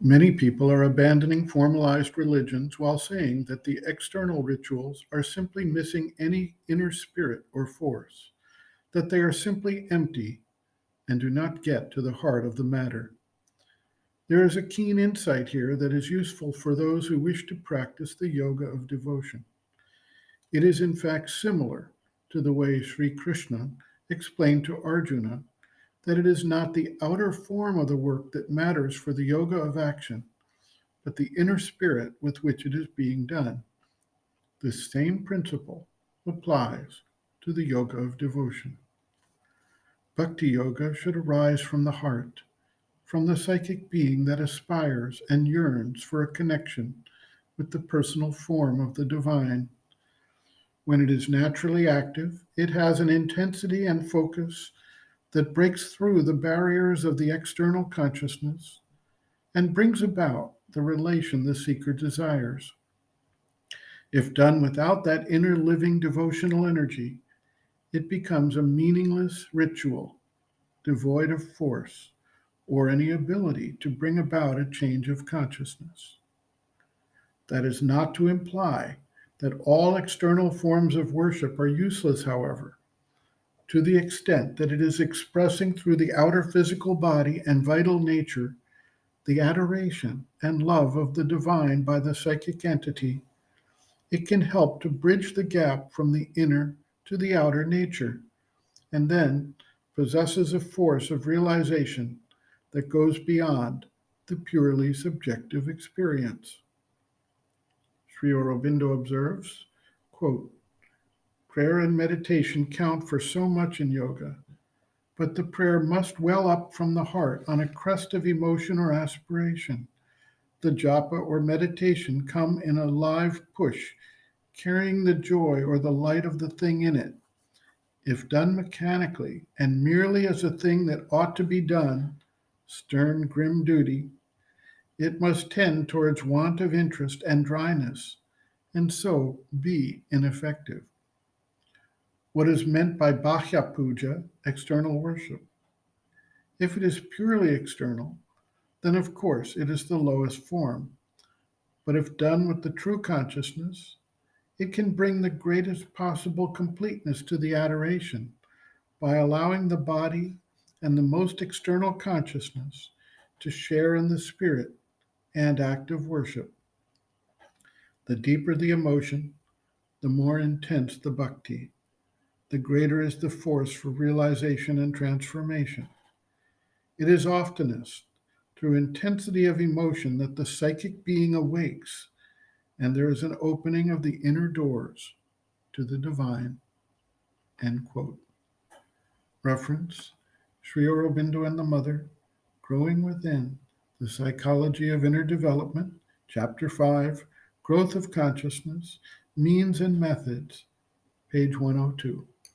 Many people are abandoning formalized religions while saying that the external rituals are simply missing any inner spirit or force, that they are simply empty and do not get to the heart of the matter. There is a keen insight here that is useful for those who wish to practice the yoga of devotion. It is in fact similar to the way Sri Krishna explained to Arjuna that it is not the outer form of the work that matters for the yoga of action, but the inner spirit with which it is being done. This same principle applies to the yoga of devotion. Bhakti yoga should arise from the heart, from the psychic being that aspires and yearns for a connection with the personal form of the divine. When it is naturally active, it has an intensity and focus that breaks through the barriers of the external consciousness and brings about the relation the seeker desires. If done without that inner living devotional energy, it becomes a meaningless ritual, devoid of force or any ability to bring about a change of consciousness. That is not to imply that all external forms of worship are useless, however, to the extent that it is expressing through the outer physical body and vital nature the adoration and love of the divine by the psychic entity. It can help to bridge the gap from the inner to the outer nature, and then possesses a force of realization that goes beyond the purely subjective experience. Sri Aurobindo observes, quote, prayer and meditation count for so much in yoga, but the prayer must well up from the heart on a crest of emotion or aspiration. The japa or meditation come in a live push, carrying the joy or the light of the thing in it. If done mechanically and merely as a thing that ought to be done, stern, grim duty, it must tend towards want of interest and dryness, and so be ineffective. What is meant by Bahya Puja, external worship? If it is purely external, then of course it is the lowest form. But if done with the true consciousness, it can bring the greatest possible completeness to the adoration by allowing the body and the most external consciousness to share in the spirit and act of worship. The deeper the emotion, the more intense the bhakti, the greater is the force for realization and transformation. It is oftenest through intensity of emotion that the psychic being awakes, and there is an opening of the inner doors to the divine. End quote. Reference, Sri Aurobindo and the Mother, Growing Within, The Psychology of Inner Development, Chapter 5, Growth of Consciousness, Means and Methods, page 102.